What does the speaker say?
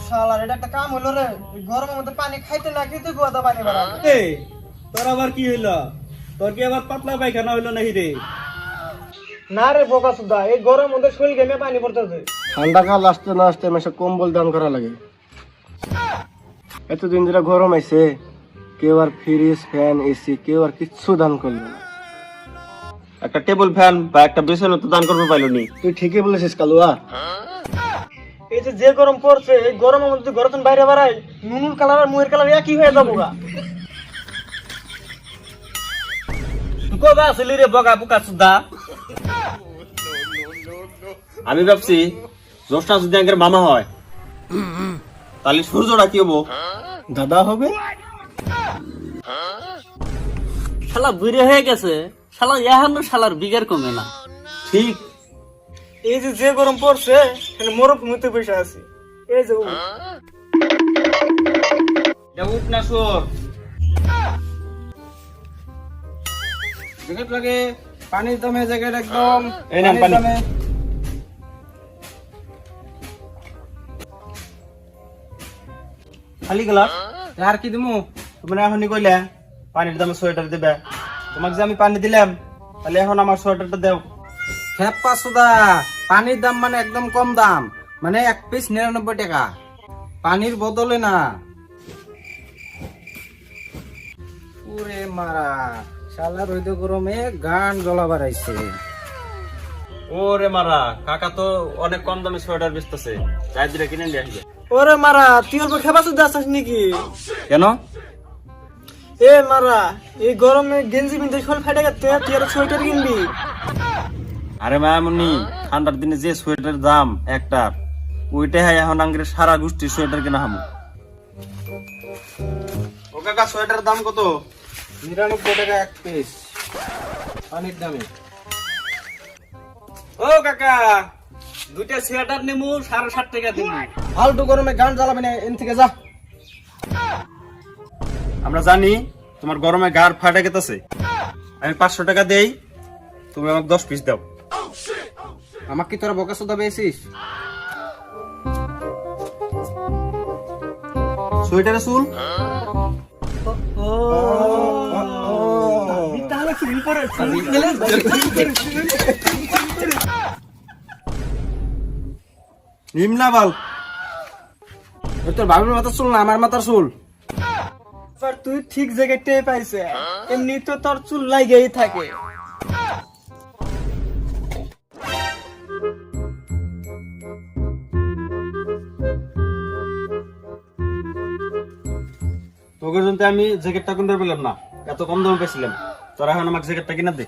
শালার এটা একটা কাম হলো রে, গরমের মধ্যে পানি খাইতে না খেতে গোয়াদা পানি বাড়াবে। এই তোর আবার কি হইলো? তোর কি আবার পাতলা পায়খানা হইলো নাকি রে? না রে বোকা সুদা, এই গরমের মধ্যে শরীর ঘেমে পানি পড়তেছে। ঠান্ডা কাল আসতে না আসতে মাসে কম্বল দান করা লাগে। এতদিন ধরে গরম আইছে, কেউ আর ফ্রিজ ফ্যান এসি কেউ আর কিচ্ছু দান করলো না। একটা টেবিল ফ্যান বা একটা বিছানা তো দান করবে পাইলো নি। তুই ঠিকই বলেছিস কালুয়া। এই যে গরম পড়ছে, এই গরমের মধ্যে ঘর থেকে বাইরে বাড়াই, নুনুর কালার আর মুয়ের কালার একই হয়ে যাবো গা। কোথা আসলি রে বগা বুকা সুদা? আমি ভাবছি জ্যোৎস্না যদি আগের মামা হয় তাহলে সূর্যটা কি হবো? দাদা হবে। শালা বুড়ে হয়ে গেছে, শালা এখনো শালার বিঘের কমে না। ঠিক। এই যে গরম পড়ছে, মরুভূমিতে বসে আছি। এই যে উঠ না সোর জ্যাকেট লাগে, পানির দামে জ্যাকেট একদম। এই নেন পানি। খালি গেলাম আর কি দিমু? তুমি এখনই কইলে পানির দামে সোয়েটার দিবে। তোমাকে যে আমি পানি দিলাম, তাহলে এখন আমার সোয়েটারটা দেও। খেপা সুদা, পানির দাম মানে একদম কম দাম, মানে 1 পিস 99 টাকা, পানির বদলে না। ওরে মারা, শালা রইদ গরমে গান জ্বলা বাড়াইছে। ওরে মারা, কাকা তো অনেক কম দামে সোয়েটার বেচতেছে, যাই দিলে কিনে নিয়ে আসবে। ওরে মারা, তুই অল্প খেপা সুদা আসছিস নাকি? কেন? এ মারা, এই গরমে গেঞ্জি পিনতে শোল ফেটে গেছে, তুই আর সোয়েটার কিনবি? আরে মায়ামনি, ঠান্ডার দিনে যে সোয়েটারের দাম একটা, ওইটাই এখন আঙ্গের সারা গোষ্ঠী সোয়েটার কিনা হামু। ও কাকা, সোয়েটারের দাম কত? 99 টাকা 1 পিস পানির দামে। ও কাকা, দুইটা সোয়েটার নিমু 7.5 টাকা দিমু। ফালতু গরমে গান জ্বালাবি না, এন থেকে যা। আমরা জানি তোমার গরমে গাড় ফাটে গেতেছে, আমি 500 টাকা দেই, তুমি আমাকে 10 পিস দাও। আমাকে কি তোরা বকা সুদা পেয়েছিস? সোয়েটারের চুল নিম্না বাল। ওই তোর বাবুর মাথার চুল না, আমার মাথার চুল। আর তুই ঠিক জায়গাটাই পাইছে, এমনি তো তোর চুল লাগেই থাকে। তোকে যদি আমি জ্যাকেটটা কিনতে পেলাম না, এত কম দামে পেয়েছিলাম, তোরা এখন আমাকে জ্যাকেটটা কিনা দে।